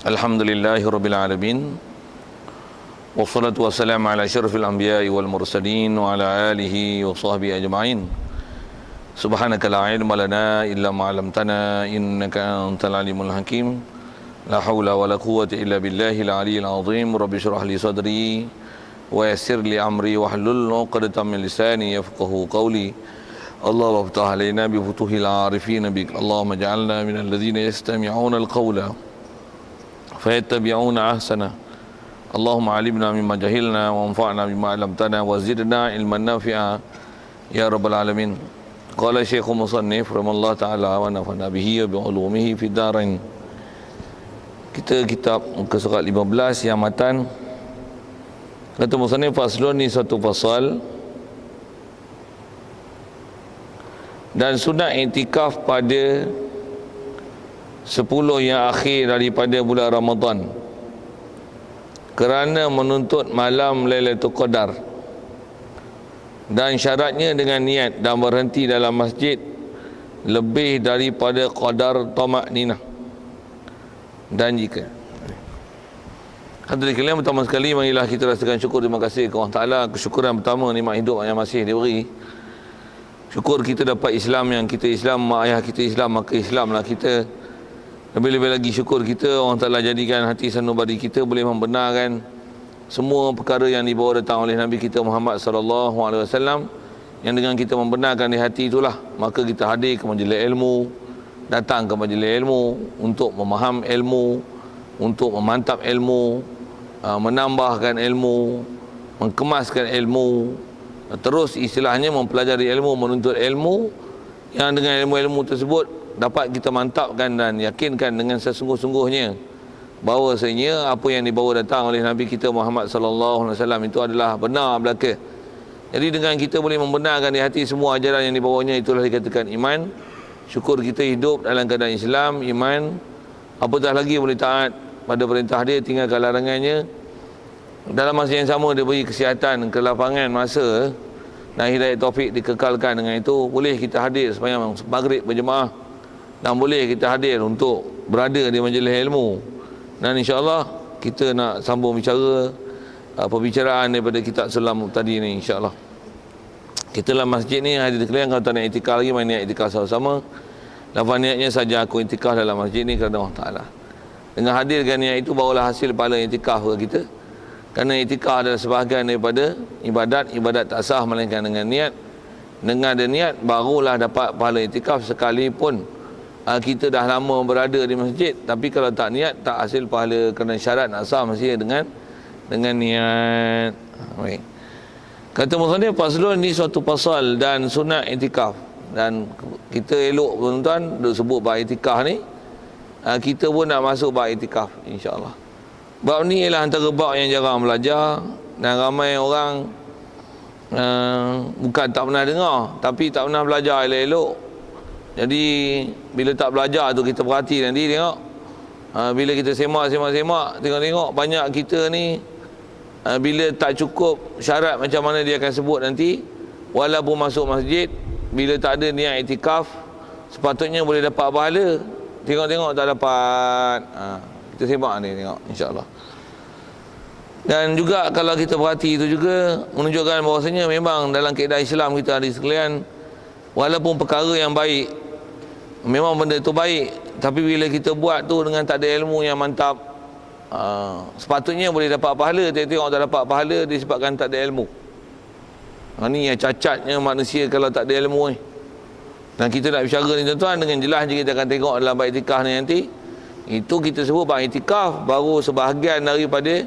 Alhamdulillahirabbil alamin. Wassalatu wassalamu ala asyrafil anbiya'i wal mursalin wa ala alihi wa sahbihi ajma'in. Subhanaka la ilma lana illa ma 'allamtana innaka antal alimul hakim. La haula wa la quwwata illa billahil aliyyil azim. Rabbi shrah li sadri wa yassir li amri wahlul 'uqdatam min lisani yafqahu qawli. Allahumma iftah alaina bi futuhil 'arifin bik. Allahumma ij'alna minal ladzina yastami'una al-qawla fayattabi'una ahsana. Allahumma alimna mimma jahilna wa anfa'na bima 'allamtana wa zidna ilman nafi'a ya rabbal alamin. Qala Syekh Musannif rahimallahu ta'ala wa nafa'na bihi wa bi ulumihi fid darain. Kita kitab muka surat 15 yang matan. Kata Musannif, faslun ni satu fasal. Dan sunat i'tikaf pada 10 yang akhir daripada bulan Ramadan kerana menuntut malam Lailatul Qadar, dan syaratnya dengan niat dan berhenti dalam masjid lebih daripada qadar tamakninah. Dan jika hadirin sekalian, pertama sekali marilah kita rasakan syukur, terima kasih kepada Allah Ta'ala. Kesyukuran pertama, nikmat hidup yang masih diberi. Syukur kita dapat Islam, yang kita Islam, mak ayah kita Islam, maka Islamlah kita. Lebih-lebih lagi syukur kita Allah Ta'ala jadikan hati sanubari kita boleh membenarkan semua perkara yang dibawa datang oleh Nabi kita Muhammad sallallahu alaihi wasallam, yang dengan kita membenarkan di hati itulah maka kita hadir ke majlis ilmu, datang ke majlis ilmu untuk memaham ilmu, untuk memantap ilmu, menambahkan ilmu, mengemaskan ilmu, terus istilahnya mempelajari ilmu, menuntut ilmu, yang dengan ilmu-ilmu tersebut dapat kita mantapkan dan yakinkan dengan sesungguh-sungguhnya bahawasanya apa yang dibawa datang oleh Nabi kita Muhammad sallallahu alaihi wasallam itu adalah benar belaka. Jadi dengan kita boleh membenarkan di hati semua ajaran yang dibawanya, itulah dikatakan iman. Syukur kita hidup dalam keadaan Islam, iman. Apatah lagi boleh taat pada perintah dia, tinggalkan larangannya. Dalam masa yang sama dia beri kesihatan, kelapangan masa dan hidayah taufik dikekalkan. Dengan itu boleh kita hadir sembahyang maghrib berjemaah, dan boleh kita hadir untuk berada di majlis ilmu. Dan insya-Allah kita nak sambung bicara perbicaraan daripada kitab Sulam tadi ni, insya-Allah. Kita dalam masjid ni hadir sekalian, kalau tak nak iktikaf lagi, main niat iktikaf sama-sama. Lafaz niatnya saja aku iktikaf dalam masjid ni kerana Allah Taala. Dengan hadirkan niat itu barulah hasil pahala iktikaf kita. Kerana iktikaf adalah sebahagian daripada ibadat. Ibadat tak sah melainkan dengan niat. Dengan ada niat barulah dapat pahala iktikaf, sekalipun kita dah lama berada di masjid. Tapi kalau tak niat, tak hasil pahala, kerana syarat nak sah mesti dengan niat. Baik. Kata musannif, faslun ni suatu pasal dan sunat iktikaf. Dan kita elok tuan-tuan duk sebut bab iktikaf ni, kita pun nak masuk bab iktikaf insya-Allah. Bab ni ialah antara bab yang jarang belajar, dan ramai orang bukan tak pernah dengar, tapi tak pernah belajar elok-elok. Jadi bila tak belajar tu kita perhati nanti, tengok bila kita semak tengok banyak kita ni bila tak cukup syarat macam mana dia akan sebut nanti, walaupun masuk masjid, bila tak ada niat iktikaf sepatutnya boleh dapat pahala, tengok tak dapat. Kita semak ni, tengok insya-Allah. Dan juga kalau kita perhati itu juga menunjukkan bahawasanya memang dalam kaedah Islam kita ada sekalian, walaupun perkara yang baik, memang benda itu baik, tapi bila kita buat tu dengan tak ada ilmu yang mantap, sepatutnya boleh dapat pahala, tengok tak dapat pahala disebabkan tak ada ilmu. Ni yang cacatnya manusia kalau tak ada ilmu ni. Dan kita nak bicara ni tuan-tuan, dengan jelas je kita akan tengok dalam bab iktikaf ni nanti. Itu kita sebut bab iktikaf baru sebahagian daripada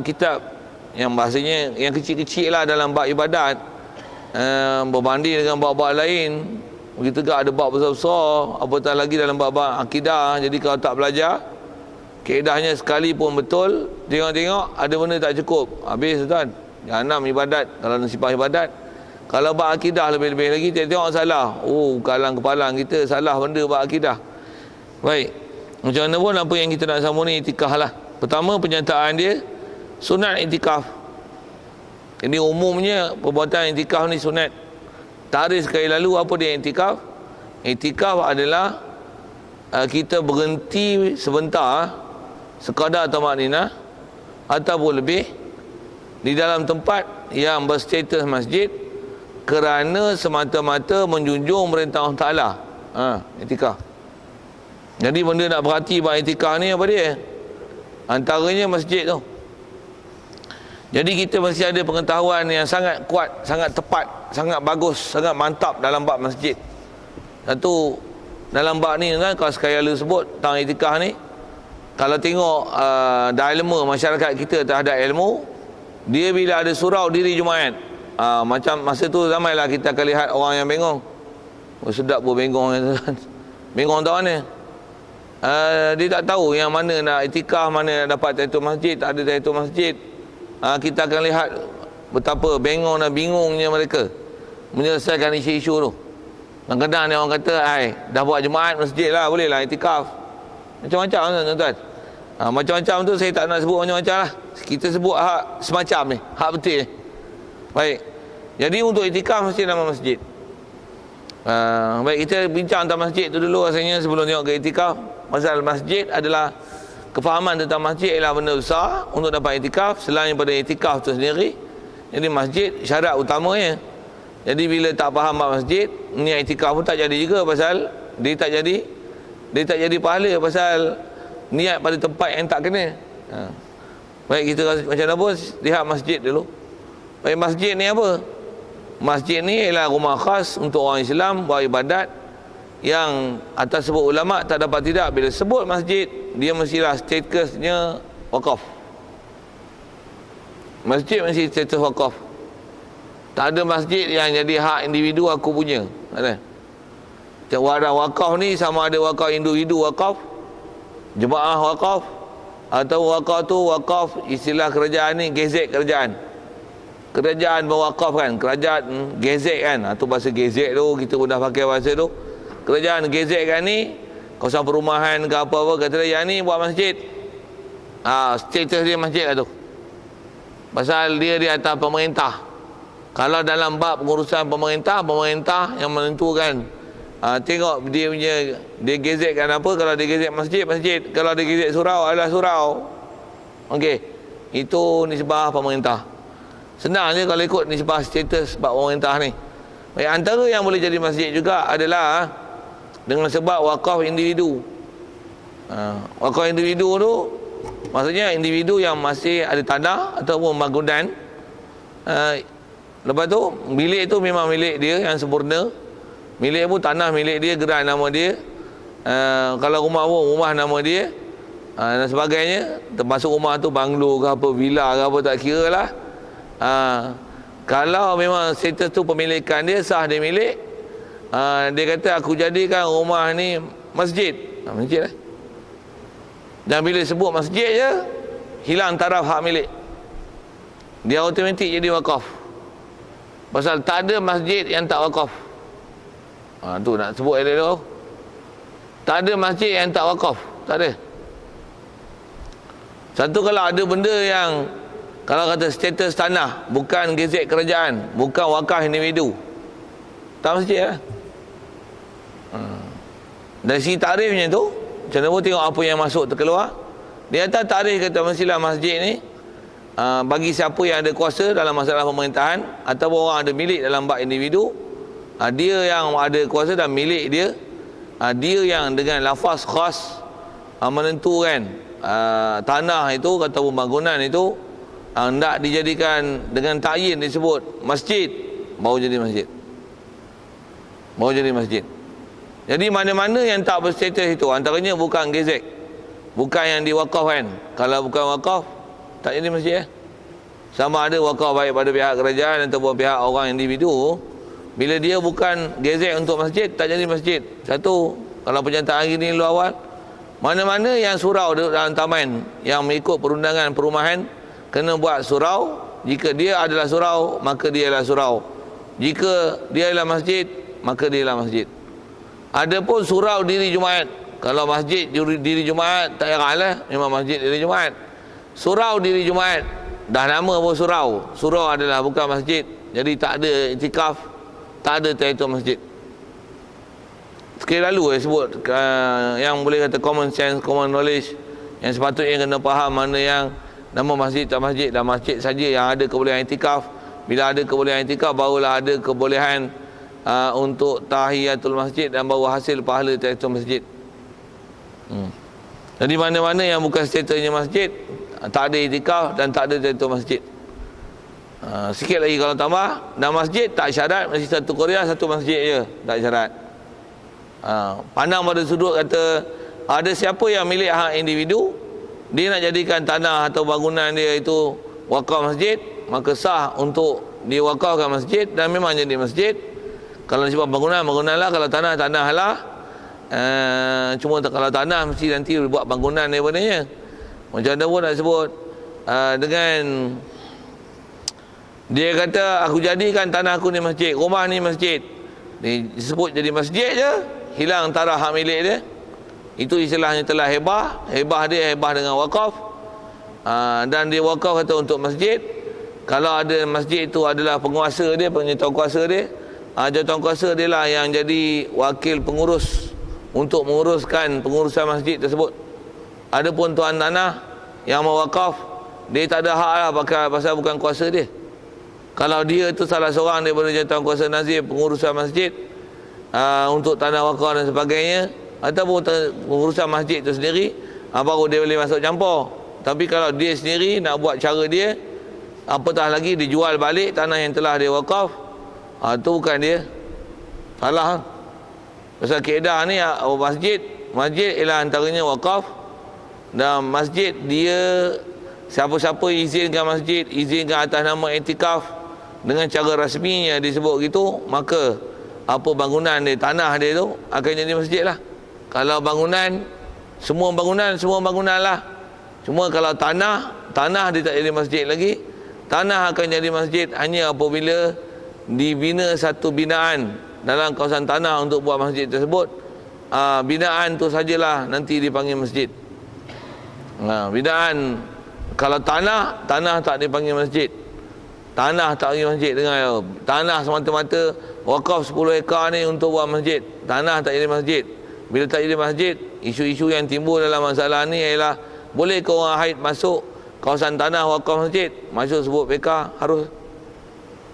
kitab yang bahasanya yang kecil-kecil lah dalam bab ibadat, berbanding dengan bab-bab lain. Begitu juga ada bab besar-besar, apatah lagi dalam bab-bab akidah. Jadi kalau tak belajar kaedahnya sekalipun betul, tengok ada benda tak cukup, habis tuan. Jahanam ibadat kalau nasibah ibadat. Kalau bab akidah lebih-lebih lagi, tengok salah, kalang-kepalang kita salah benda bab akidah. Baik, macam mana pun apa yang kita nak sambung ni iktikaf lah. Pertama, penyertaan dia sunat iktikaf. Jadi umumnya perbuatan iktikaf ni sunat. Tarikh sekali lalu apa dia iktikaf? Iktikaf adalah kita berhenti sebentar sekadar tamakninah ataupun lebih di dalam tempat yang berstatus masjid kerana semata-mata menjunjung perintah Allah Ta'ala. Itikaf. Jadi benda nak berhati buat itikaf ni apa dia? Antaranya masjid tu. Jadi kita mesti ada pengetahuan yang sangat kuat, sangat tepat, sangat bagus, sangat mantap dalam bab masjid. Satu, dalam bab ni kan, kalau sekali lalu sebut tentang itikaf ni, kalau tengok dilema masyarakat kita terhadap ilmu, dia bila ada surau diri Jumaat, macam masa tu ramailah kita akan lihat orang yang bengong. Sedap pun bengong. Bengong tahu mana? Dia tak tahu yang mana nak itikaf, mana nak dapat tahiyatul masjid, tak ada tahiyatul masjid. Kita akan lihat betapa bengong dan bingungnya mereka menyelesaikan isu-isu tu. Kadang-kadang ni orang kata, dah buat jemaat masjid lah, boleh lah itikaf. Macam-macam tuan-tuan. Macam-macam tu saya tak nak sebut macam-macam lah. Kita sebut hak semacam ni, hak betul ni. Baik. Jadi untuk itikaf mesti nama masjid. Baik, kita bincang tentang masjid tu dulu rasanya sebelum tengok ke itikaf. Pasal masjid adalah, kefahaman tentang masjid ialah benda besar untuk dapat itikaf selain daripada itikaf tu sendiri. Jadi masjid syarat utamanya. Jadi bila tak faham bab masjid, niat itikaf pun tak jadi juga, pasal dia tak jadi pahala pasal niat pada tempat yang tak kena. Baik, kita macam mana pun lihat masjid dulu. Baik, masjid ni apa? Masjid ni ialah rumah khas untuk orang Islam buat ibadat, yang atas sebut ulama tak dapat tidak, bila sebut masjid dia mestilah statusnya wakaf. Masjid mesti status wakaf. Tak ada masjid yang jadi hak individu aku punya. Tak ada. Wadah wakaf ni sama ada wakaf individu wakaf, jemaah wakaf, atau wakaf tu wakaf istilah kerajaan ni gezek kerajaan. Kerajaan mewakafkan, kerajaan gezek kan. Itu bahasa gezek tu, kita pun dah pakai bahasa tu. Kerajaan gezek kan ni, kawasan perumahan ke apa-apa, kata dia, yang ni buat masjid. Status dia masjid lah tu. Pasal dia di atas pemerintah. Kalau dalam bab pengurusan pemerintah yang menentukan. Tengok dia punya, dia gezekkan apa. Kalau dia gezek masjid, masjid. Kalau dia gezek surau, adalah surau. Okey, itu nisbah pemerintah. Senang je kalau ikut nisbah status bab pemerintah ni. Baik, antara yang boleh jadi masjid juga adalah dengan sebab wakaf individu. Wakaf individu tu maksudnya individu yang masih ada tanah ataupun bangunan. Lepas tu milik tu memang milik dia yang sempurna. Milik pun tanah milik dia, gerai nama dia. Kalau rumah pun rumah nama dia, dan sebagainya. Termasuk rumah tu banglo ke apa, villa ke apa, tak kira lah. Kalau memang status tu pemilikan dia sah, dia milik, dia kata aku jadikan rumah ni masjid. Masjid lah. Dan bila sebut masjid je, hilang taraf hak milik, dia automatik jadi wakaf. Pasal tak ada masjid yang tak wakaf. Tu nak sebut dia tu. Tak ada masjid yang tak wakaf. Tak ada. Satu, kalau ada benda yang, kalau kata status tanah, bukan gezek kerajaan, bukan wakaf individu, tak masjid lah. Dari segi tarifnya tu, macam mana pun tengok apa yang masuk terkeluar. Dia atas tarif kata mestilah masjid ni bagi siapa yang ada kuasa dalam masalah pemerintahan ataupun orang ada milik dalam bab individu, dia yang ada kuasa dan milik dia, dia yang dengan lafaz khas menentukan tanah itu ataupun bangunan itu hendak dijadikan dengan ta'yin disebut masjid, baru jadi masjid. Baru jadi masjid. Jadi mana-mana yang tak berstatus itu, antaranya bukan gezek, bukan yang diwakafkan. Kalau bukan wakaf, tak jadi masjid. Sama ada wakaf baik pada pihak kerajaan ataupun pihak orang individu, bila dia bukan gezek untuk masjid, tak jadi masjid. Satu, kalau penyertaan gini dulu awal, mana-mana yang surau dalam taman yang mengikut perundangan perumahan kena buat surau. Jika dia adalah surau, maka dia adalah surau. Jika dia adalah masjid, maka dia adalah masjid. Adapun surau diri Jumaat, kalau masjid diri Jumaat tak payahlah, memang masjid diri Jumaat. Surau diri Jumaat, dah nama pun surau. Surau adalah bukan masjid. Jadi tak ada itikaf, tak ada tahiyatul masjid. Sekali lalu saya sebut yang boleh kata common sense, common knowledge, Yang sepatutnya kena faham mana yang nama masjid tak masjid, dan masjid saja yang ada kebolehan iktikaf. Bila ada kebolehan iktikaf, barulah ada kebolehan untuk tahiyatul masjid, dan baru hasil pahala tahiyatul masjid. Jadi mana-mana yang bukan statusnya masjid, tak ada iktikaf dan tak ada tahiyatul masjid. Sikit lagi kalau tambah, dan masjid tak syarat mesti satu Korea satu masjid je, tak syarat. Pandang pada sudut kata ada siapa yang milik hak individu, dia nak jadikan tanah atau bangunan dia itu wakaf masjid, maka sah untuk diwakafkan masjid dan memang jadi masjid. Kalau sebab bangunanlah, kalau tanahlah. Cuma kalau tanah mesti nanti buat bangunan daripadanya. Macam mana pun nak sebut, dengan dia kata aku jadikan tanah aku ni masjid, rumah ni masjid, disebut jadi masjid je, hilang taraf hak milik dia. Itu istilahnya telah hebah. Hebah dia hebah dengan wakaf, dan dia wakaf kata untuk masjid. Kalau ada masjid itu adalah penguasa dia, penjawatan kuasa dia, jawatan kuasa dia lah yang jadi wakil pengurus untuk menguruskan pengurusan masjid tersebut. Adapun tuan tanah yang mewakaf, dia tak ada hak lah pasal bukan kuasa dia. Kalau dia itu salah seorang daripada jawatan kuasa nazir pengurusan masjid, untuk tanah wakaf dan sebagainya, ataupun pengurusan masjid itu sendiri, baru dia boleh masuk campur. Tapi kalau dia sendiri nak buat cara dia, apatah lagi dijual balik tanah yang telah dia wakaf, itu bukan dia, salah. Pasal kaedah ni, masjid ialah antaranya wakaf, dan masjid dia siapa-siapa izinkan masjid, izinkan atas nama iktikaf dengan cara rasminya disebut gitu, maka apa bangunan dia, tanah dia tu akan jadi masjid lah. Kalau bangunan, semua bangunan lah. Cuma kalau tanah dia tak jadi masjid lagi. Tanah akan jadi masjid hanya apabila dibina satu binaan dalam kawasan tanah untuk buat masjid tersebut. Binaan tu sajalah nanti dipanggil masjid. Binaan, kalau tanah tak dipanggil masjid. Tanah tak dipanggil masjid. Dengar, tanah semata-mata wakaf 10 ekar ni untuk buat masjid, tanah tak jadi masjid. Bila tak jadi masjid, isu-isu yang timbul dalam masalah ni ialah boleh ke orang haid masuk kawasan tanah wakaf masjid, masuk sebut PK, harus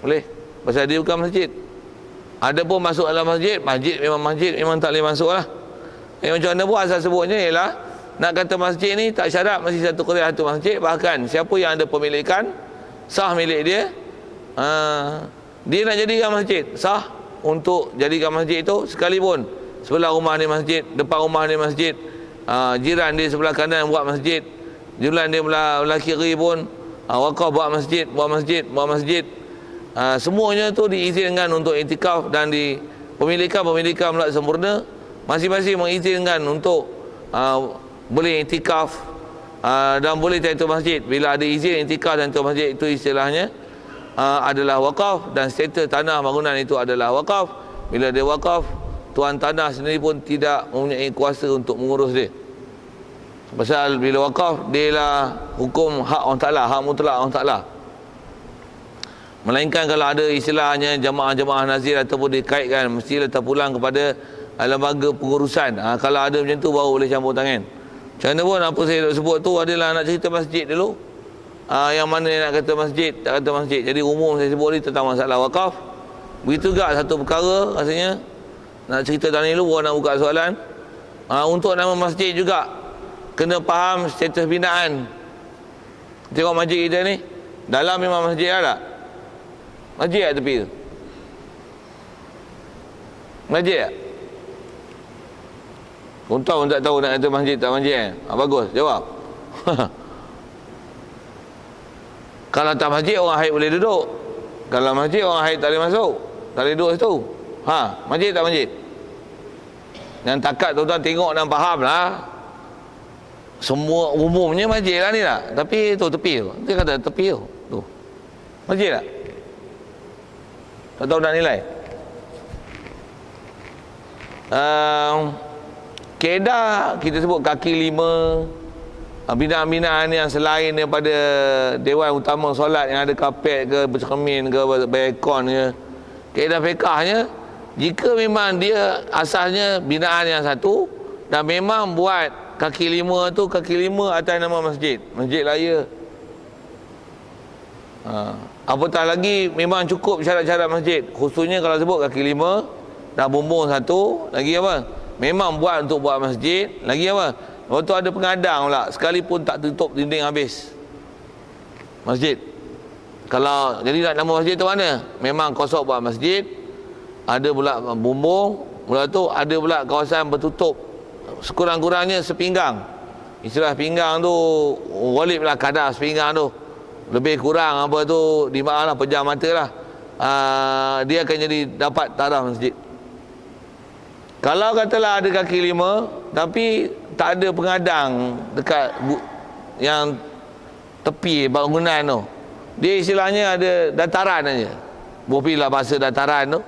boleh, pasal dia bukan masjid. Ada pun masuk dalam masjid memang tak boleh masuk lah. Macam mana pun asal sebutnya ialah nak kata masjid ni tak syarat mesti satu Korea satu masjid. Bahkan siapa yang ada pemilikan sah milik dia, dia nak jadikan masjid, sah untuk jadikan masjid itu, sekalipun sebelah rumah dia masjid, depan rumah dia masjid, jiran dia sebelah kanan buat masjid, jiran dia belah kiri pun wakaf buat masjid. Semuanya tu diizinkan untuk iktikaf, dan di pemilikan melak sempurna masing-masing mengizinkan untuk boleh iktikaf dan boleh tahiyatul masjid. Bila ada izin iktikaf dan tahiyatul masjid, itu istilahnya adalah wakaf, dan status tanah bangunan itu adalah wakaf. Bila dia wakaf, tuan tanah sendiri pun tidak mempunyai kuasa untuk mengurus dia. Pasal bila wakaf, dia lah hukum hak Allah Ta'ala, hak mutlak Allah Ta'ala. Melainkan kalau ada istilahnya jamaah-jamaah nazir ataupun dikaitkan, mestilah terpulang kepada lembaga pengurusan. Kalau ada macam tu baru boleh campur tangan. Macam mana pun apa saya nak sebut tu adalah nak cerita masjid dulu. Yang mana yang nak kata masjid, tak kata masjid. Jadi umum saya sebut ni tentang masalah wakaf. Begitu juga satu perkara rasanya nak cerita tadi dulu, baru nak buka soalan. Untuk nama masjid juga kena faham status binaan. Tengok masjid kita ni, dalam memang masjid ada. Masjid kat tepi tu. Masjid tak? Kau tahu tak tahu nak kata masjid tak masjid bagus, jawab. Kalau tak masjid, orang haid boleh duduk. Kalau masjid, orang haid tak boleh masuk, tak boleh duduk situ. Masjid tak masjid? Yang takat tuan-tuan tengok dan faham lah. Semua umumnya masjid lah ni lah. Tapi tu tepi tu, dia kata tepi tu masjid tak? Tak tahu nak nilai. Kaedah kita sebut kaki 5, binaan-binaan yang selain daripada dewan utama solat yang ada kapet ke, bercermin ke, balkon ke, kaedah fiqahnya, jika memang dia asalnya binaan yang satu dan memang buat kaki lima tu, kaki lima atas nama masjid, masjid raya. Apatah lagi memang cukup syarat-syarat masjid, khususnya kalau sebut kaki lima, dah bumbung satu, lagi apa? Memang buat untuk buat masjid, lagi apa? Lepas tu ada pengadang pula, sekalipun tak tutup dinding habis masjid. Kalau jadi nak nama masjid tu mana? Memang kosong buat masjid, ada pula bumbung, mula tu ada pula kawasan bertutup sekurang-kurangnya sepinggang. Istilah pinggang tu walib lah, kadar sepinggang tu. Lebih kurang apa tu dimaaf lah, pejam mata lah. Dia akan jadi dapat taraf masjid. Kalau katalah ada kaki lima tapi tak ada pengadang dekat yang tepi bangunan tu, dia istilahnya ada dataran aja. Bopilah bahasa dataran tu.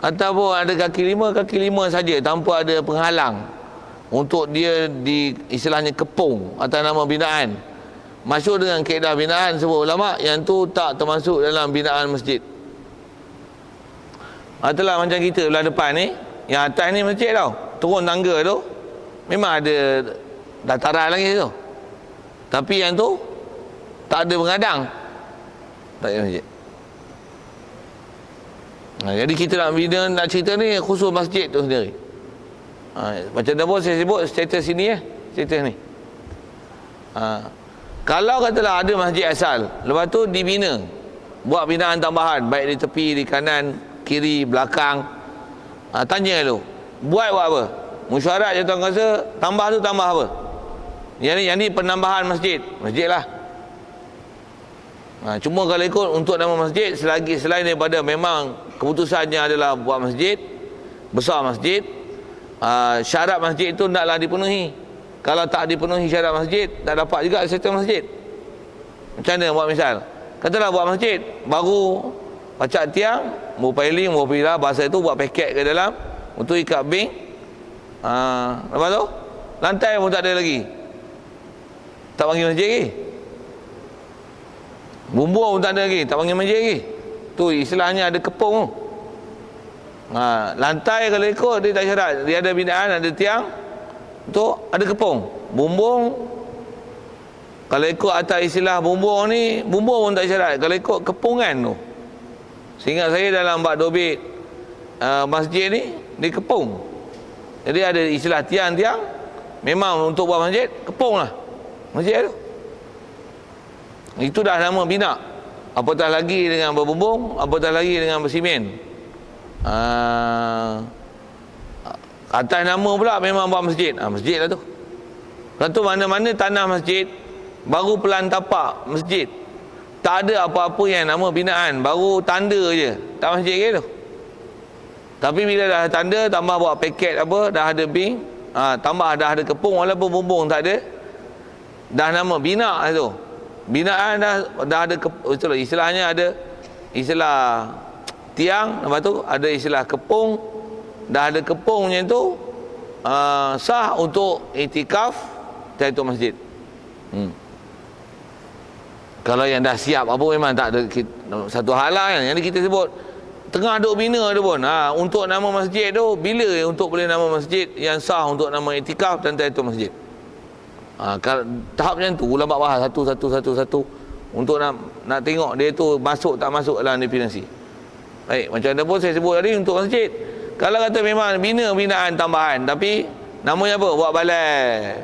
Ataupun ada kaki lima saja tanpa ada penghalang untuk dia di istilahnya kepung atas nama binaan. Masyhur dengan kaedah binaan sebut ulama, yang tu tak termasuk dalam binaan masjid. Itulah macam kita belah depan ni, yang atas ni masjid tau, turun tangga tu memang ada dataran lagi tu, tapi yang tu tak ada pengadang, tak ada masjid. Jadi kita nak bina, nak cerita ni khusus masjid tu sendiri. Macam dah pun saya sebut status sini status ni. Kalau katalah ada masjid asal, lepas tu dibina, buat binaan tambahan, baik di tepi, di kanan, kiri, belakang, tanya dulu, buat apa? Mesyuarat je tuan kuasa, tambah tu tambah apa? Yang ni penambahan masjid lah. Cuma kalau ikut untuk nama masjid, selagi selain daripada memang keputusannya adalah buat masjid, besar masjid, syarat masjid itu taklah dipenuhi. Kalau tak dipenuhi syarat masjid, tak dapat juga serta masjid. Macam mana buat misal? Katalah buat masjid, baru pacak tiang, mupailing, mupila, bahasa itu buat paket ke dalam, untuk ikat bing. Lepas tu, lantai pun tak ada lagi. Tak panggil masjid lagi. Bumbung pun tak ada lagi, tak panggil masjid lagi. Tu istilahnya ada kepung tu. Lantai kalau ikut dia tak syarat, dia ada binaan, ada tiang, tu ada kepung. Bumbung, kalau ikut atas istilah bumbung ni, bumbung pun tak syarat, kalau ikut kepungan tu. Seingat saya dalam bab dobit masjid ni, dia kepung. Jadi ada istilah tiang-tiang, memang untuk buat masjid, kepung lah masjid tu. Itu dah nama bina. Apatah lagi dengan berbumbung, apatah lagi dengan bersimen. Atas nama pula memang buat masjid. Masjid lah tu. Lepas tu mana-mana tanah masjid, baru pelan tapak masjid, tak ada apa-apa yang nama binaan, baru tanda je, tak masjid ke tu. Tapi bila dah tanda, tambah buat paket apa, dah ada bing, tambah dah ada kepung, walaupun bumbung tak ada, dah nama bina lah tu. Binaan dah ada itulah, istilahnya ada istilah tiang, lepas tu ada istilah kepung, dah ada kepungnya tu, sah untuk iktikaf itu masjid. Kalau yang dah siap apa memang tak ada satu hal lah kan. Jadi kita sebut tengah duk bina tu pun, untuk nama masjid tu, bila untuk boleh nama masjid yang sah untuk nama iktikaf dan itu masjid. Tahap macam tu ulama bahas satu untuk nak tengok dia tu masuk tak masuk dalam definisi. Baik, macam mana pun saya sebut tadi untuk masjid. Kalau kata memang bina binaan tambahan, tapi namanya apa? Buat balai.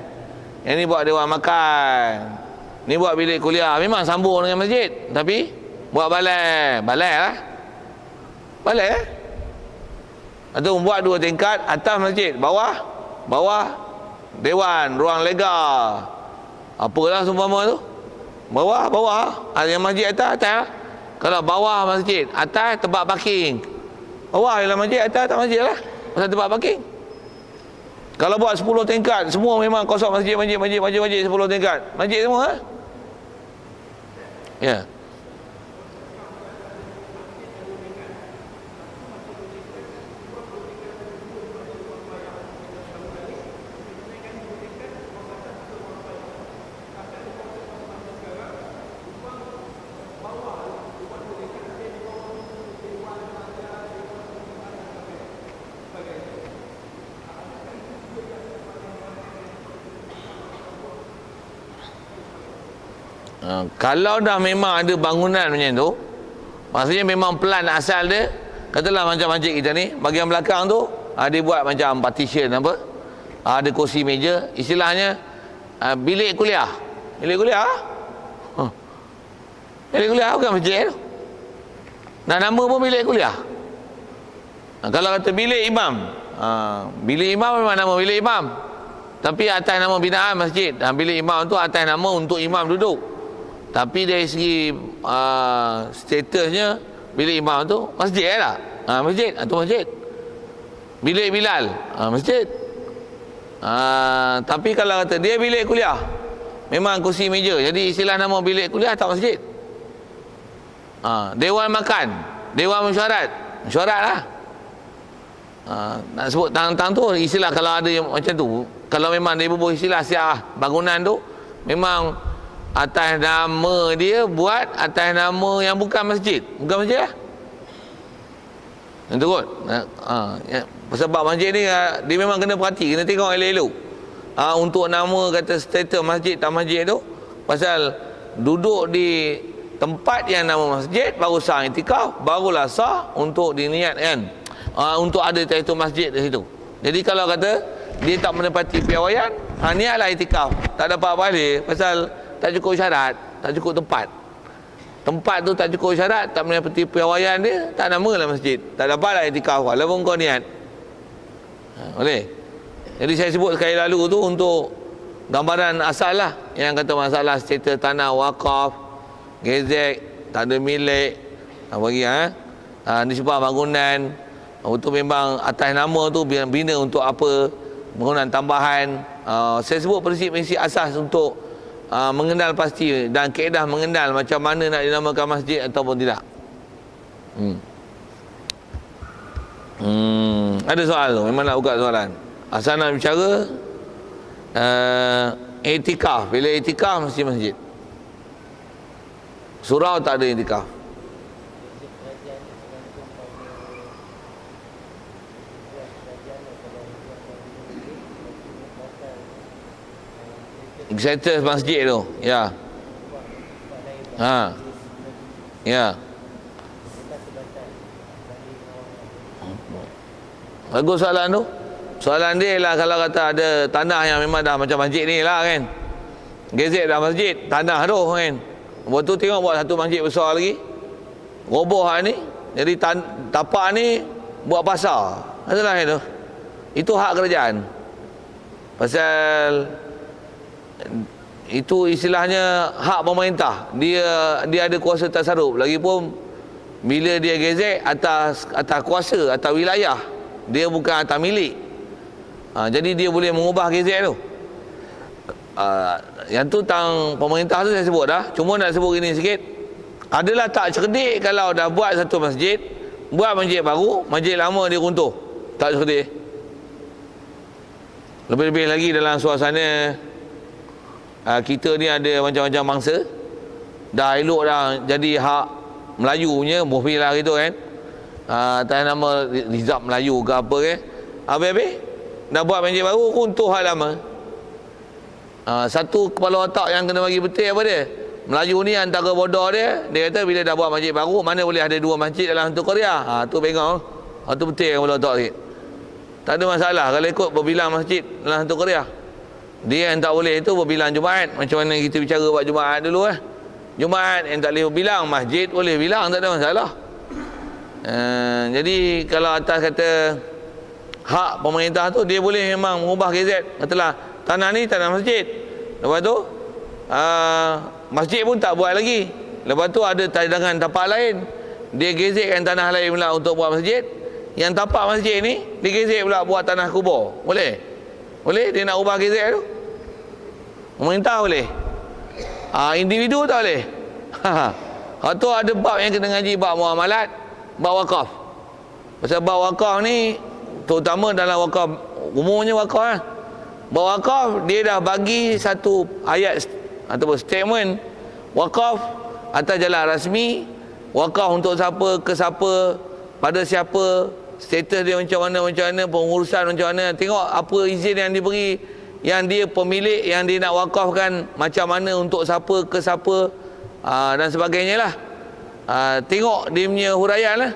Yang ni buat dewan makan. Ni buat bilik kuliah. Memang sambung dengan masjid, tapi buat balai. Balai lah. Balai lah. Atau buat 2 tingkat, atas masjid, bawah dewan, ruang lega. Apalah seumpama tu. Bawah. Yang masjid atas. Kalau bawah masjid, atas tempat parking. Bawah ialah masjid, atas tak masjid lah, pasal tempat parking. Kalau buat 10 tingkat, semua memang kosong masjid 10 tingkat. Masjid semua. Ya. Kalau dah memang ada bangunan macam tu, maksudnya memang plan asal dia, katalah macam masjid kita ni, bahagian belakang tu dia buat macam partition apa, ada kursi meja, istilahnya bilik kuliah. Bilik kuliah? Bilik kuliah bukan masjid tu. Nah, nama pun bilik kuliah. Kalau kata bilik imam, bilik imam memang nama bilik imam, tapi atas nama binaan masjid. Bilik imam tu atas nama untuk imam duduk. Tapi dari segi statusnya, bilik imam tu masjid lah. Masjid, tu masjid. Bilik Bilal, masjid. Tapi kalau kata dia bilik kuliah, memang kursi meja, jadi istilah nama bilik kuliah tak masjid. Dewan makan, dewan mesyuarat, mesyuarat lah. Nak sebut tang-tang tu istilah, kalau ada yang macam tu, kalau memang dia berbuat istilah siap bangunan tu, memang atas nama dia buat atas nama yang bukan masjid. Bukan masjid lah. Itu kot. Sebab masjid ni dia memang kena perhati, kena tengok elok-elok. Untuk nama kata status masjid tak masjid tu, pasal duduk di tempat yang nama masjid baru sah iktikaf, barulah sah untuk diniatkan untuk ada tahiyatul masjid di situ. Jadi kalau kata dia tak menepati piawaian, niatlah iktikaf, tak dapat balik pasal tak cukup syarat, tak cukup tempat. Tempat tu tak cukup syarat, tak menepati piawaian dia, tak namalah masjid, tak dapatlah iktikaf walaupun kau niat. Boleh. Jadi saya sebut sekali lalu tu untuk gambaran asal lah, yang kata masalah status tanah wakaf, gezek, tak ada milik, bagi nisbah bangunan, itu memang atas nama tu bina untuk apa, bangunan tambahan. Saya sebut prinsip-prinsip asas untuk mengenal pasti dan kaedah mengenal macam mana nak dinamakan masjid ataupun tidak. Ada soal tu, memang nak buka soalan. Asal nak bicara iktikaf, bila iktikaf mesti masjid. Surau tak ada iktikaf. Status masjid tu, ya. Ya. Bagus soalan tu. Soalan dia lah, kalau kata ada tanah yang memang dah macam masjid ni lah kan, gezek dah masjid, tanah tu kan, lepas tu tengok buat satu masjid besar lagi, roboh ni, jadi tapak ni buat pasar, adalah itu hak kerajaan. Pasal itu istilahnya hak pemerintah, dia ada kuasa tasarruf. Lagipun bila dia gezek atas kuasa, atas wilayah, dia bukan atas milik. Jadi dia boleh mengubah gezek tu. Yang tu tang pemerintah tu saya sebut dah. Cuma nak sebut gini sikit, adalah tak cerdik kalau dah buat satu masjid, buat masjid baru, masjid lama dia runtuh. Tak cerdik. Lebih-lebih lagi dalam suasana kita ni ada macam-macam bangsa, dah elok dah jadi hak Melayu punya, bohbilah gitu kan, atas nama Rizab Melayu ke apa kan, habis-habis dah buat masjid baru, runtuh hak lama. Satu kepala otak yang kena bagi betul apa dia, Melayu ni antara bodoh dia kata bila dah buat masjid baru, mana boleh ada dua masjid dalam satu Korea. Tu bengong. Tu betul yang kepala otak sikit. Tak ada masalah kalau ikut berbilang masjid dalam satu Korea. Dia yang tak boleh itu berbilang Jumaat. Macam mana kita bicara buat Jumaat dulu Jumaat yang tak boleh berbilang, masjid boleh bilang, tak ada masalah. Jadi kalau atas kata hak pemerintah tu, dia boleh memang mengubah gezet, katalah tanah ni tanah masjid, lepas tu masjid pun tak buat lagi, lepas tu ada cadangan tapak lain, dia gezetkan tanah lain pula untuk buat masjid. Yang tapak masjid ni digezek pula buat tanah kubur. Boleh? Boleh dia nak ubah gezek tu? Pemerintah boleh. Individu tak boleh. Tu ada bab yang kena ngaji, bab muamalat, bab wakaf. Pasal bab wakaf ni terutama dalam wakaf, umumnya wakaf bab wakaf dia dah bagi satu ayat ataupun statement wakaf atas jalan rasmi, wakaf untuk siapa ke siapa, pada siapa, status dia macam mana, pengurusan macam mana, tengok apa izin yang diberi, yang dia pemilik, yang dia nak wakafkan macam mana, untuk siapa ke siapa, dan sebagainya lah. Tengok dia punya huraian lah.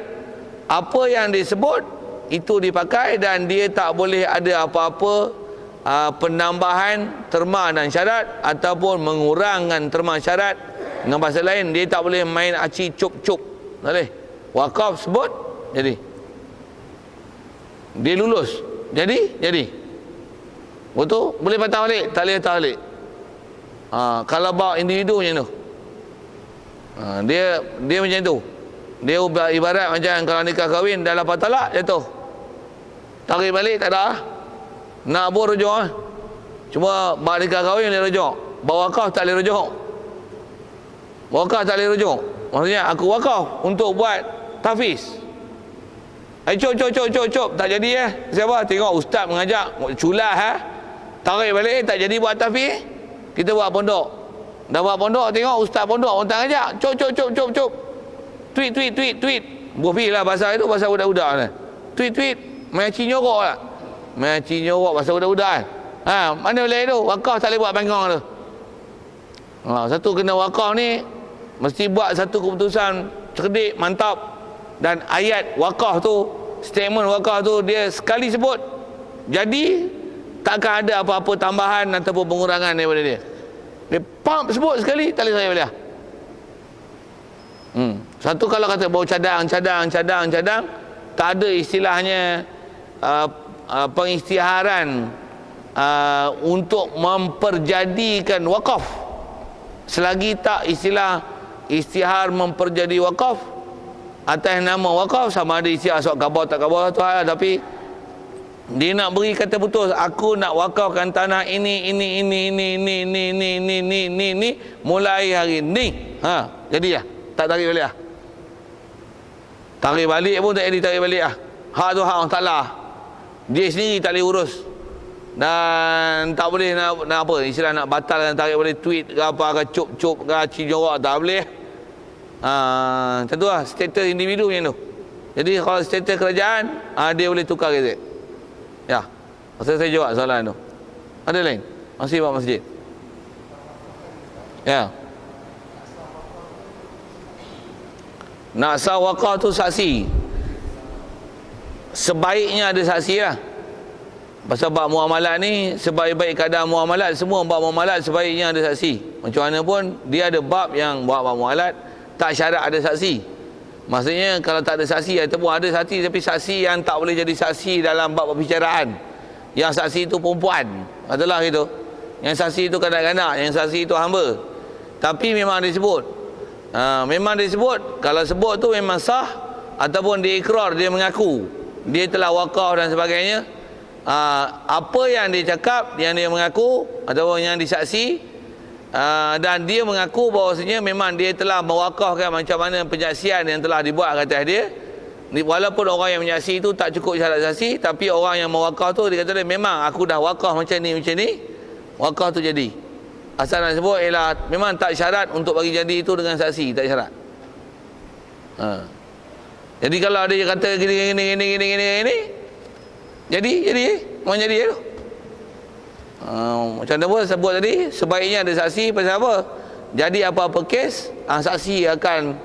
Apa yang disebut itu dipakai, dan dia tak boleh ada apa-apa penambahan terma dan syarat ataupun mengurangkan terma syarat. Dengan bahasa lain, dia tak boleh main aci cup-cup. Tak boleh. Wakaf sebut jadi, dia lulus jadi betul, boleh patah balik, tak boleh patah balik. Kalau bawa individu macam tu, dia macam tu. Dia ibarat macam kalau nikah kahwin dah 8 talak jatuh, tarik balik tak ada, nak buat rujuk cuma bak nikah kahwin boleh rujuk, bawa wakaf tak boleh rujuk. Wakaf tak boleh rujuk, maksudnya aku wakaf untuk buat tahfiz, cop tak jadi siapa tengok ustaz mengajak culas tarik balik tak jadi buat tahfiz, kita buat pondok, dah buat pondok, tengok ustaz pondok orang tak ajak cop tweet berfi lah bahasa itu, bahasa budak-budak ni, tweet maci nyorok lah, maci nyorok bahasa budak-budak mana boleh tu, wakaf tak boleh buat bangkang tu. Satu kena wakaf ni mesti buat satu keputusan cerdik, mantap, dan ayat wakaf tu, statement wakaf tu dia sekali sebut jadi, takkan ada apa-apa tambahan ataupun pengurangan daripada dia. Dia pump sebut sekali, tak boleh saya balik. Satu kalau kata bau cadang, tak ada istilahnya pengisytiharan untuk memperjadikan wakaf. Selagi tak istilah isytihar memperjadi wakaf atas nama wakaf, sama ada isytihar sok khabar tak khabar tu hal, tapi dia nak beri kata putus, aku nak wakafkan tanah ini mulai hari ni. Jadi tak tarik balik tarik balik pun tak jadi tarik balik hak tu hak Allah Taala, dia sendiri tak boleh urus, dan tak boleh nak apa istilah nak batalkan tarik balik tweet ke apa ke cop ke cijorak, tak boleh. Macam tu lah status individu macam tu. Jadi kalau status kerajaan dia boleh tukar gitu. Ya, saya jawab soalan tu. Ada lain? Masih buat masjid. Ya. Nak sah wakaf tu saksi. Sebaiknya ada saksi lah. Pasal bab muamalat ni, sebaik-baik keadaan muamalat, semua bab muamalat sebaiknya ada saksi. Macam mana pun dia ada bab yang buat bab muamalat tak syarat ada saksi. Maksudnya kalau tak ada saksi ataupun ada saksi tapi saksi yang tak boleh jadi saksi dalam bab perbicaraan. Yang saksi itu perempuan, adalah gitu. Yang saksi itu kanak-kanak, yang saksi itu hamba. Tapi memang disebut. Memang disebut. Kalau sebut tu memang sah ataupun dia ikrar, dia mengaku dia telah wakaf dan sebagainya. Apa yang dia cakap, yang dia mengaku ataupun yang disaksi, dan dia mengaku bahawasanya memang dia telah mewakafkan macam mana penyaksian yang telah dibuat ke atas dia. Walaupun orang yang menyaksi itu tak cukup syarat saksi, tapi orang yang mewakaf tu dia kata dia memang aku dah wakaf macam ni, wakaf tu jadi. Asal nak sebut ialah memang tak syarat untuk bagi jadi itu dengan saksi, tak syarat. Jadi kalau ada yang kata gini jadi mau jadi tu. Macam mana pun sebut tadi, sebaiknya ada saksi. Pasal apa? Jadi apa-apa kes, saksi akan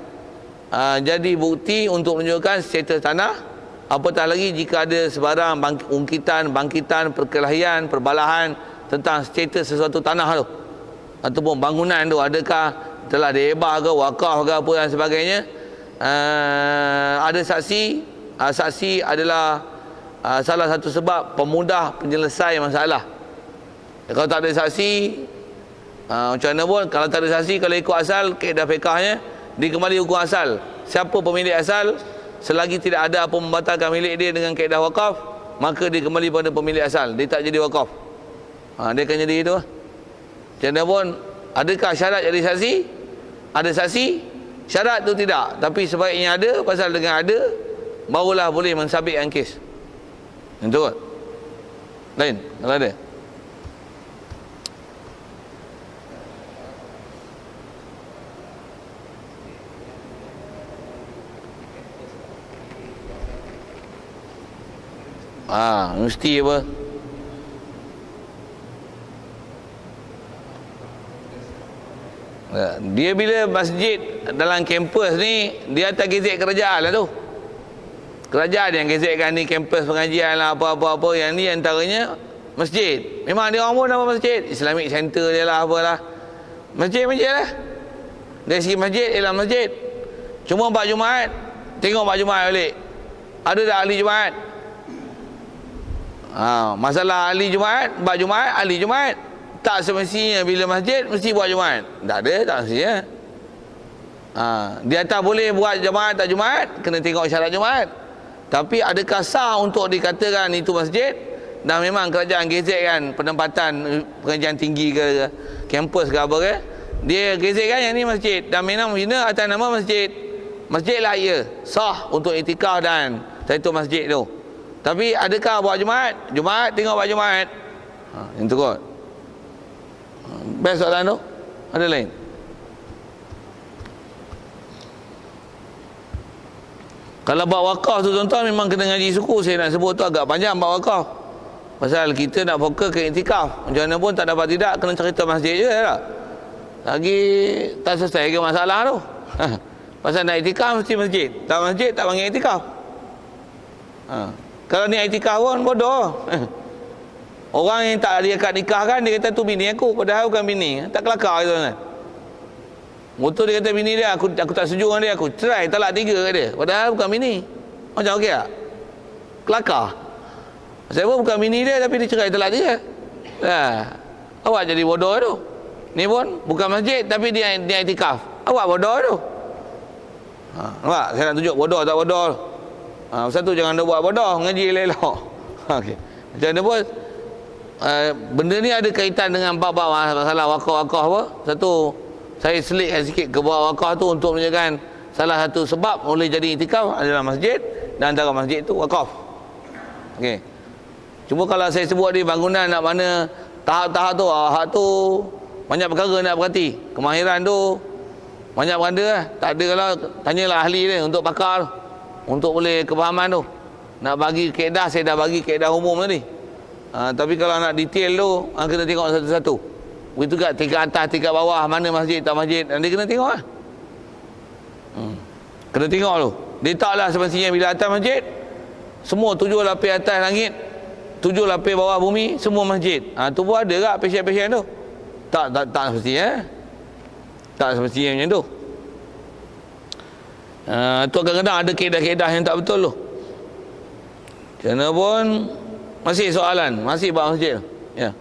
jadi bukti untuk menunjukkan status tanah. Apatah lagi jika ada sebarang bangkitan, perkelahian, perbalahan tentang status sesuatu tanah tu ataupun bangunan tu, adakah telah diebah ke, wakaf ke apa dan sebagainya. Ada saksi. Saksi adalah salah satu sebab pemudah penyelesai masalah. Kalau tak ada saksi, macam mana pun, kalau tak ada saksi, kalau ikut asal kaedah fiqahnya, dia kembali hukum asal. Siapa pemilik asal, selagi tidak ada apa membatalkan milik dia dengan kaedah wakaf, maka dia kembali pada pemilik asal, dia tak jadi wakaf. Dia akan jadi itu. Macam mana pun, adakah syarat jadi saksi? Ada saksi, syarat tu tidak, tapi sebaiknya ada. Pasal dengan ada barulah boleh mensabitkan kes. Itu kan? Lain kalau ada. Mesti apa? Dia bila masjid dalam kampus ni, dia atas gezek kerajaan lah tu. Kerajaan yang gezetkan ni kampus pengajian lah, apa-apa. Yang ni antaranya masjid. Memang dia orang pun nama masjid, Islamic Center dia lah, apalah. Masjid lah. Dari segi masjid, ialah masjid. Cuma bab Jumaat, tengok bab Jumaat balik. Ada tak ahli Jumaat? Masalah ahli Jumaat, bab Jumaat, ahli Jumaat. Tak semestinya bila masjid mesti buat Jumaat. Tak ada, tak semestinya. Dia tak boleh buat Jumaat tak Jumaat, kena tengok syarat Jumaat. Tapi adakah sah untuk dikatakan itu masjid? Dan memang kerajaan gezetkan penempatan pengajian tinggi ke kampus ke apa ke, dia gezetkan yang ni masjid dan memang bina atas nama masjid. Masjid lah ia sah untuk iktikaf dan itu masjid tu. Tapi adakah buat Jumaat? Jumaat tengok buat Jumaat. Yang tu kot. Best soalan tu. Ada lain? Kalau bab wakaf tu tuan-tuan memang kena ngaji suku. Saya nak sebut tu agak panjang bab wakaf. Pasal kita nak fokus ke iktikaf. Macam mana pun tak dapat tidak, kena cerita masjid je tak? Lagi tak selesai ke masalah tu. Pasal nak iktikaf mesti masjid. Tak masjid tak panggil iktikaf. Kalau ni iktikaf pun bodoh. Orang yang tak dia akad nikah kan, dia kata tu bini aku, padahal bukan bini. Tak kelakar gitu kan. Betul dia kata bini dia, aku tak setuju dengan dia, aku cerai talak 3 kat dia, padahal bukan bini. Macam okey tak? Kelakar. Saya pun bukan bini dia tapi dia cerai talak 3. Awak jadi bodoh tu. Ni pun bukan masjid tapi dia iktikaf. Awak bodoh tu. Nampak? Saya nak tunjuk bodoh tak bodoh. Pasal tu jangan nak buat bodoh, ngaji elok. Okey. Macam mana pun benda ni ada kaitan dengan bab-bab masalah wakaf apa. Satu, saya selitkan sikit ke bab wakaf tu untuk menunjukkan salah satu sebab boleh jadi iktikaf adalah masjid, dan antara masjid tu wakaf. Okey. Cuma kalau saya sebut di bangunan nak mana tahap-tahap tu, hak tu banyak perkara nak berhati. Kemahiran tu banyak benda lah. Tak ada kalau tanyalah ahli dia untuk pakar untuk boleh kefahaman tu. Nak bagi kaedah, saya dah bagi kaedah umum tadi. Tapi kalau nak detail tu, kena tengok satu-satu. Begitu kat tingkat atas, tingkat bawah, mana masjid, tak masjid, dia kena tengok lah. Kena tengok tu. Dia taklah semestinya bila atas masjid, semua 7 lapis atas langit, 7 lapis bawah bumi, semua masjid. Tu pun ada tak pasien-pasien tu? Tak semestinya. Tak semestinya macam tu. Tu kadang-kadang ada kaedah-kaedah yang tak betul tu. Macam mana pun, masih soalan, masih bab masjid. Ya.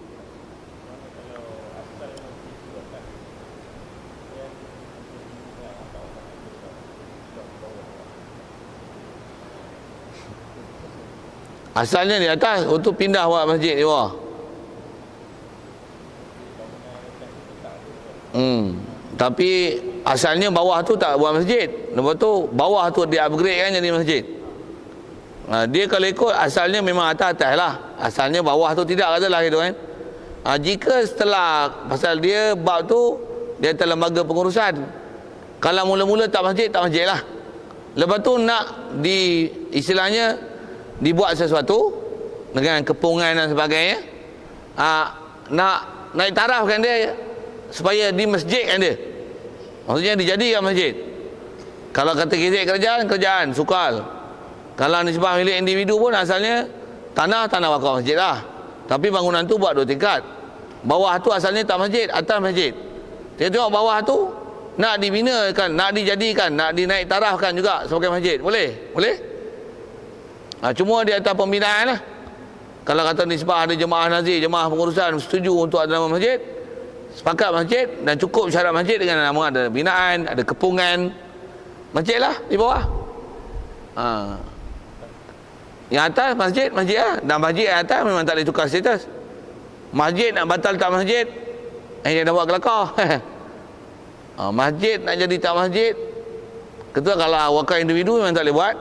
Asalnya di atas untuk pindah buat masjid di bawah. Tapi asalnya bawah tu tak buat masjid. Lepas tu bawah tu dia upgrade kan jadi masjid. Dia kalau ikut asalnya memang atas-atas lah. Asalnya bawah tu tidak katalah gitu kan. Jika setelah pasal dia bab tu dia atas lembaga pengurusan. Kalau mula-mula tak masjid lah. Lepas tu nak istilahnya dibuat sesuatu dengan kepungan dan sebagainya. Nak naik tarafkan dia supaya dimasjidkan dia. Maksudnya dijadikan masjid. Kalau kata gezek kerajaan sukal. Kalau nisbah milik individu pun asalnya tanah wakaf masjid lah. Tapi bangunan tu buat 2 tingkat. Bawah tu asalnya tak masjid, atas masjid. Dia tengok bawah tu nak dibinakan, nak dijadikan, nak dinaik tarafkan juga sebagai masjid. Boleh? Cuma dia atas pembinaan lah. Kalau kata nisbah ada jemaah nazir, jemaah pengurusan setuju untuk ada nama masjid, sepakat masjid dan cukup syarat masjid dengan nama ada binaan, ada kepungan, masjid lah di bawah. Yang atas masjid lah. Dan masjid yang atas memang tak boleh tukar status. Masjid nak batal tak masjid, dia dah buat kelakar. Masjid nak jadi tak masjid, ketua kalau wakaf individu memang tak boleh buat.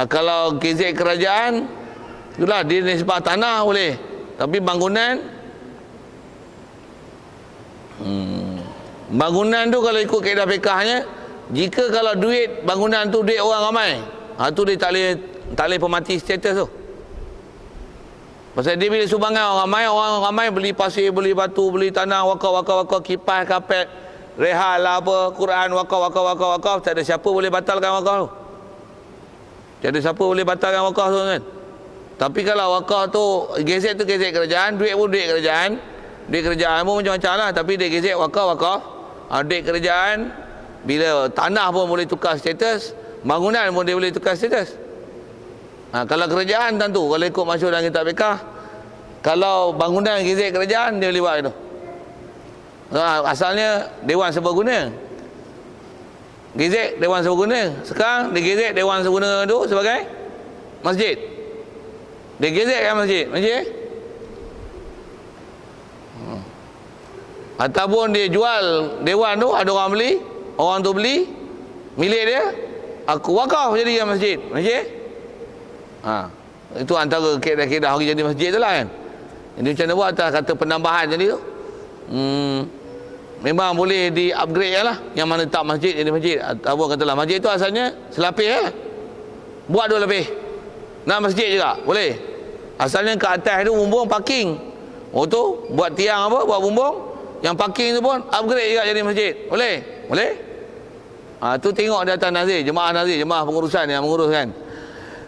Kalau KZ kerajaan, itulah dia nisbah tanah boleh. Tapi bangunan bangunan tu kalau ikut kaedah fiqahnya, jika kalau duit bangunan tu duit orang ramai, tu dia tak boleh pemati status tu. Pasal dia bila sumbangan orang ramai beli pasir, beli batu, beli tanah, wakaf, kipas, kapet, Rehal lah apa, Quran, wakaf, tak ada siapa boleh batalkan wakaf tu. Tak ada siapa boleh batalkan wakaf tu kan. Tapi kalau wakaf tu gezek kerajaan, duit pun duit kerajaan. Duit kerajaan pun macam-macam lah, tapi dia gezek wakaf. Duit kerajaan, bila tanah pun boleh tukar status, bangunan pun dia boleh tukar status. Kalau kerajaan tentu, kalau ikut masyhur dalam kitab fiqh, kalau bangunan gezek kerajaan, dia boleh buat itu. Asalnya Dewan Serbaguna, gezek Dewan Serbaguna. Sekarang dia gezek Dewan Serbaguna tu sebagai masjid. Dia gezek kan masjid ataupun dia jual dewan tu, ada orang beli, orang tu beli, milik dia, aku wakaf jadi masjid. Itu antara keadaan hari jadi masjid tu lah kan. Jadi macam mana buat atas kata penambahan tadi tu, memang boleh di upgrade lah. Yang mana tak masjid jadi masjid. Apa katalah masjid tu asalnya selapis lah, buat 2 lebih, nak masjid juga boleh. Asalnya ke atas tu bumbung parking, tu buat tiang apa, buat bumbung, yang parking tu pun upgrade juga jadi masjid, boleh. Tu tengok data nazir, jemaah pengurusan yang menguruskan.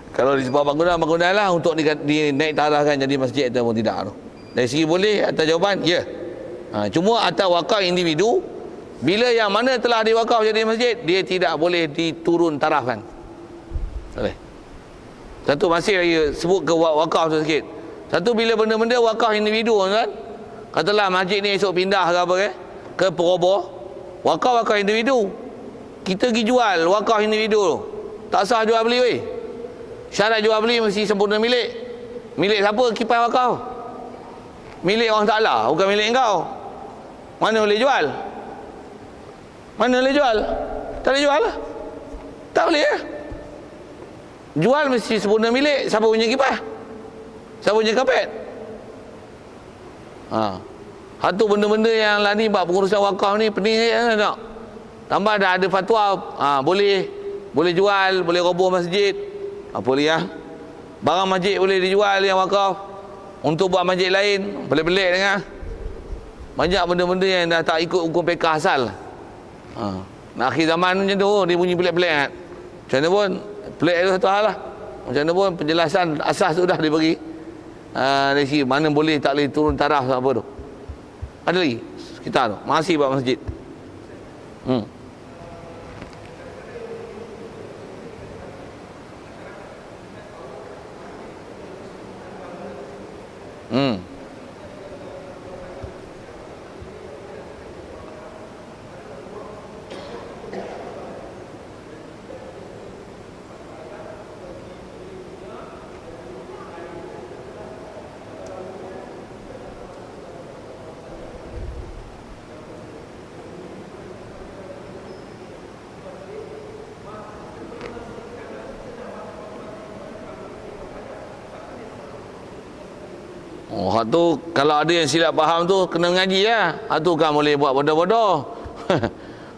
Kalau di sebuah bangunan lah untuk dinaik tarafkan jadi masjid ataupun tidak tu. Dari segi boleh, atas jawapan ya. Cuma atas wakaf individu, bila yang mana telah diwakaf jadi masjid, dia tidak boleh diturun tarafkan. Boleh. Satu masih lagi sebut ke wakaf tu sikit. Satu, bila benda-benda wakaf individu kan, katalah masjid ni esok pindah ke apa ke Peroboh, wakaf individu, kita pergi jual wakaf individu tu, tak sah jual beli weh. Syarat jual beli mesti sempurna milik. Milik siapa? Kipas wakaf. Milik orang Ta'ala, bukan milik engkau. Mana boleh jual? Tak boleh jual lah. Tak boleh lah. Jual mesti sempurna milik. Siapa punya kipas? Siapa punya kapet? Satu benda-benda yang lah ni, pengurusan wakaf ni pening tak? Tambah dah ada fatwa, boleh jual, boleh roboh masjid. Apa dia? Barang masjid boleh dijual yang wakaf untuk buat masjid lain. Pelik-pelik dengar. Banyak benda-benda yang dah tak ikut hukum fiqh asal. Nak akhir zaman macam tu, dia bunyi pelik-pelik. Macam mana pun, pelik itu satu hal lah. Macam mana pun penjelasan asas tu dah diberi. Dari sini mana boleh tak boleh turun taraf apa tu. Ada lagi sekitar tu masih buat masjid. Hak tu kalau ada yang silap faham tu kena mengaji lah. Hak tu kan boleh buat bodoh-bodoh.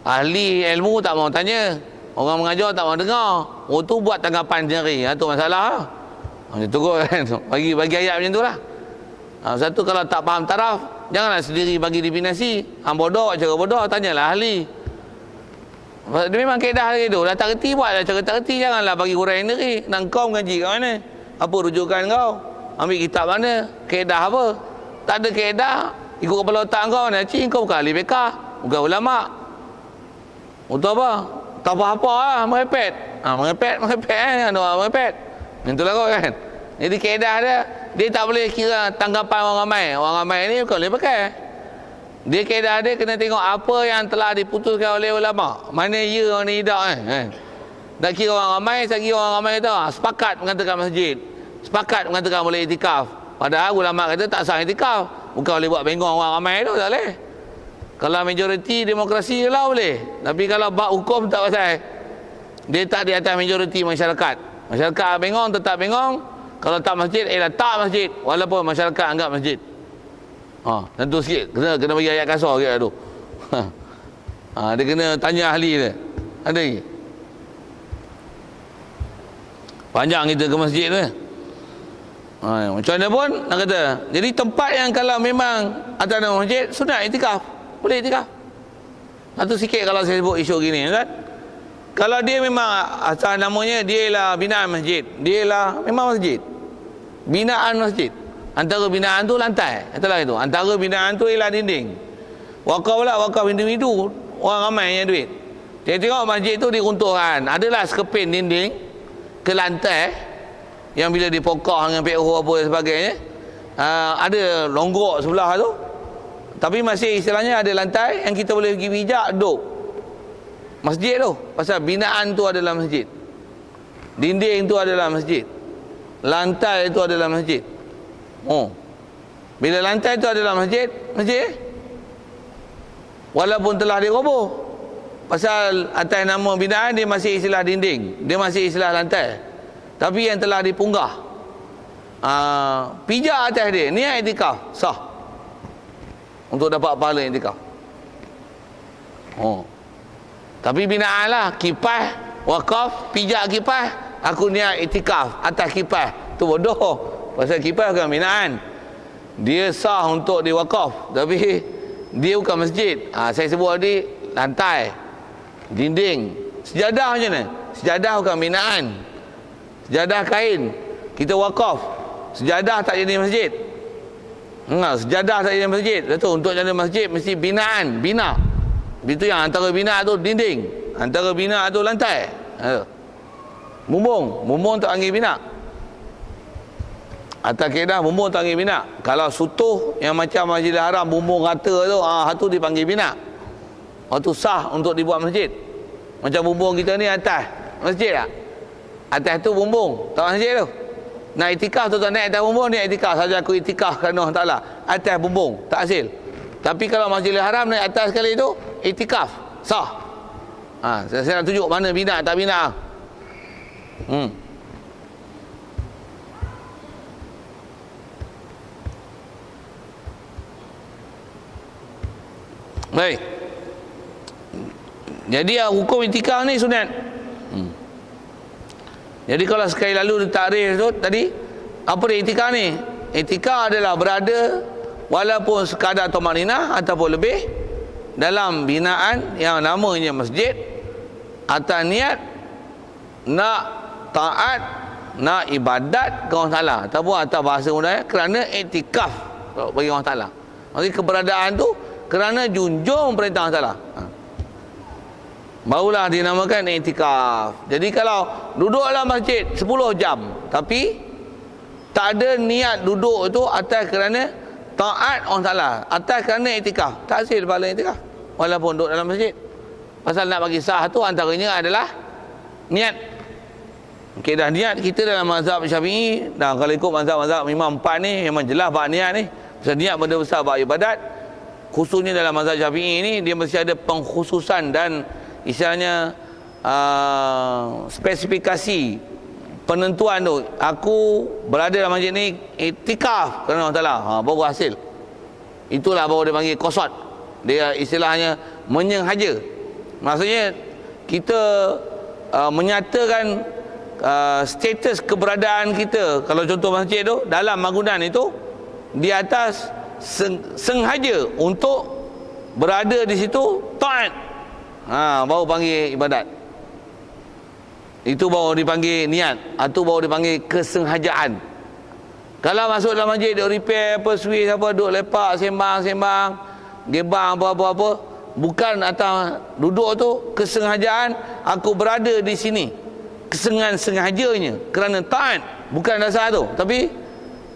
Ahli ilmu tak mau tanya, orang mengajar tak mau dengar. Tu buat tanggapan sendiri. Hak tu masalah lah. Macam tu kan. Bagi ayat macam tu lah. Satu, kalau tak faham taraf, janganlah sendiri bagi definisi. Bodoh, cara bodoh, tanyalah ahli. Dia memang kaedah lagi tu. Dah tak reti, buatlah cara tak reti. Janganlah bagi huraian sendiri. Nak kau mengaji kat mana? Apa rujukan kau? Ambil kitab mana? Kaedah apa? Tak ada kaedah, ikut kepala otak kau. Nanti kau bukan ahli fiqh, bukan ulama. Untuk apa? Tak apa-apa lah, merepet. Merepet ada orang merepet. Itulah kau kan. Jadi kaedah dia tak boleh kira tanggapan orang ramai. Orang ramai ni bukan boleh pakai. Dia kaedah dia kena tengok apa yang telah diputuskan oleh ulama. Mana ya, mana tidak kan. Tak kira orang ramai, saya kira orang ramai tu sepakat mengatakan masjid, sepakat mengatakan boleh itikaf. Padahal ulama kata tak sah itikaf. Bukan boleh buat bengong orang ramai tu, tak boleh. Kalau majoriti demokrasi lah boleh. Tapi kalau bab hukum tak pasal. Dia tak di atas majoriti masyarakat. Masyarakat bengong tetap bengong. Kalau tak masjid, tak masjid. Walaupun masyarakat anggap masjid. Tentu sikit. Kena bagi ayat kasar sikit tu. Dia kena tanya ahli dia. Ada lagi? Panjang kita ke masjid tu. Macam mana pun nak kata. Jadi tempat yang kalau memang atas nama masjid, sunat itikaf. Boleh itikaf. Satu sikit kalau saya sebut isu gini kan. Kalau dia memang asal namanya dia ialah binaan masjid, dia ialah memang masjid. Binaan masjid. Antara binaan tu lantai, katalah itu. Antara binaan tu ialah dinding. Wakaf lah, wakaf individu, orang ramai yang duit. Dia tengok masjid tu diruntuhkan, adalah sekeping dinding ke lantai yang bila dipokok dengan PO apa dan sebagainya, ada longgok sebelah tu, tapi masih istilahnya ada lantai yang kita boleh pergi pijak duduk masjid tu, pasal binaan tu adalah masjid, dinding tu adalah masjid, lantai tu adalah masjid. Bila lantai tu adalah masjid, walaupun telah diroboh, pasal atas nama binaan dia masih istilah dinding, dia masih istilah lantai, tapi yang telah dipunggah, pijak atas dia, niat iktikaf sah untuk dapat pahala iktikaf. Tapi binaan lah, kipas, wakaf, pijak kipas, aku niat iktikaf atas kipas, tu bodoh. Pasal kipas bukan binaan, dia sah untuk diwakaf, tapi dia bukan masjid. Saya sebut tadi lantai, dinding. Sejadah macam mana? Sejadah bukan binaan, sejadah kain, kita wakaf. Sejadah tak jadi masjid. Sejadah tak jadi masjid. Betul, untuk jadi masjid mesti binaan, bina. Itu yang antara bina tu dinding, antara bina tu lantai. Bumbung tak panggil bina. Atas kaedah bumbung tak panggil bina. Kalau sutuh yang macam Masjidil Haram bumbung rata tu, tu dipanggil bina. Itu sah untuk dibuat masjid. Macam bumbung kita ni atas masjid tak? Atas tu bumbung, tak masjid tu. Nak iktikaf tu tak naik atas bumbung, ni iktikaf saja, aku iktikaf kerana Allah Ta'ala. Atas bumbung, tak hasil. Tapi kalau Masjidil Haram naik atas sekali tu, iktikaf, sah. Saya nak tunjuk mana bina tak bina. Baik. Jadi hukum iktikaf ni sunat. Jadi kalau sekali lalu ditakrif tu tadi, apa dia iktikaf ni? Iktikaf adalah berada walaupun sekadar tumaninah ataupun lebih dalam binaan yang namanya masjid atas niat nak taat, nak ibadat ke Allah Ta'ala, ataupun atas bahasa mudahnya kerana iktikaf bagi Allah Ta'ala. Maksudnya keberadaan tu kerana junjung perintah Allah Ta'ala, barulah dinamakan iktikaf. Jadi kalau duduk dalam masjid 10 jam tapi tak ada niat duduk itu atas kerana taat Allah Ta'ala, atas kerana iktikaf, tak hasil pahala iktikaf walaupun duduk dalam masjid. Pasal nak bagi sah tu antaranya adalah niat. Okey, dah niat kita dalam mazhab Syafi'i, dan kalau ikut mazhab-mazhab Imam 4 ni memang jelas bab niat ni. Pasal niat benda besar bab ibadat, khususnya dalam mazhab Syafi'i ni dia mesti ada pengkhususan dan istilahnya spesifikasi penentuan tu. Aku berada dalam masjid ni iktikaf kerana Allah Ta'ala, baru hasil. Itulah baru dia panggil qasad. Dia istilahnya menyengaja. Maksudnya kita menyatakan status keberadaan kita. Kalau contoh masjid tu dalam bangunan itu di atas sengaja untuk berada di situ taat, baru panggil ibadat. Itu baru dipanggil niat, atau baru dipanggil kesengajaan. Kalau masuk dalam masjid duk repair apa switch apa, duk lepak sembang-sembang, gebang apa-apa, bukan atas duduk tu kesengajaan aku berada di sini, sengajanya kerana taat, bukan dasar tu. Tapi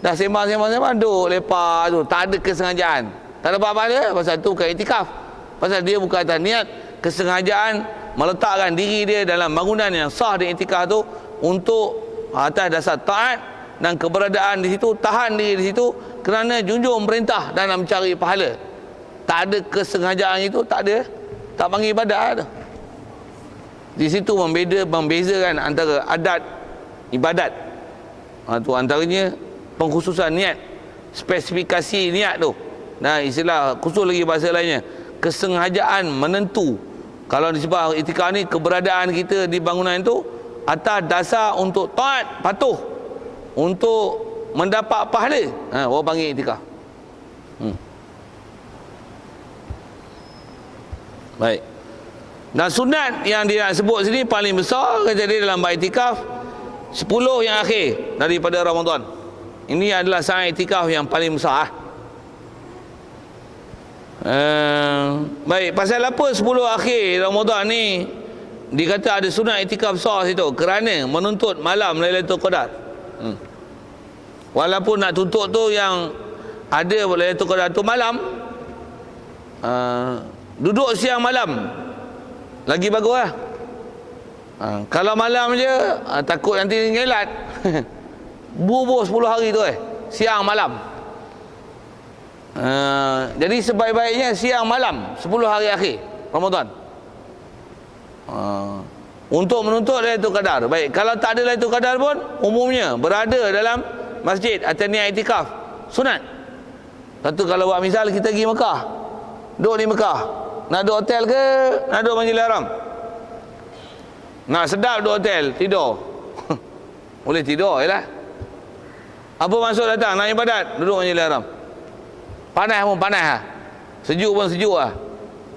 dah sembang-sembang duk lepak tu, tak ada kesengajaan, tak ada apa-apa. Pasal tu bukan iktikaf, pasal dia bukan atas niat kesengajaan meletakkan diri dia dalam bangunan yang sah di iktikaf tu untuk atas dasar taat dan keberadaan di situ, tahan diri di situ kerana junjung perintah dan nak mencari pahala. Tak ada kesengajaan itu, tak ada, tak panggil ibadat tu. Di situ membezakan antara adat ibadat. Tu antaranya pengkhususan niat, spesifikasi niat tu. Nah, istilah khusus lagi bahasa lainnya, kesengajaan menentu. Kalau disebut iktikaf ni, keberadaan kita di bangunan itu atas dasar untuk taat, patuh, untuk mendapat pahala, orang panggil iktikaf. Baik. Dan sunat yang dia nak sebut sini paling besar kata dia dalam iktikaf 10 yang akhir daripada Ramadan. Ini adalah saat iktikaf yang paling besar. Baik, pasal apa 10 akhir Ramadan ni dikata ada sunat iktikaf besar situ? Kerana menuntut malam Lailatul Qadar. Walaupun nak tuntut tu yang ada Lailatul Qadar tu malam, duduk siang malam lagi bagus lah. Kalau malam je takut nanti ngelat. Bubuh 10 hari tu siang malam. Jadi sebaik-baiknya siang malam 10 hari akhir Ramadan, untuk menuntut Lailatul Qadar. Baik, kalau tak ada Lailatul Qadar pun umumnya berada dalam masjid atau niat iktikaf sunat. Satu, kalau buat misal kita pergi Mekah, duduk di Mekah, nak duduk hotel ke nak duduk Masjidil Haram? Nak sedap duduk hotel, tidur. Boleh tidur je lah. Apa maksud datang nak ibadat, duduk Masjidil Haram? Panas pun panas lah, sejuk pun sejuk lah,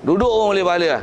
duduk pun boleh pahala lah.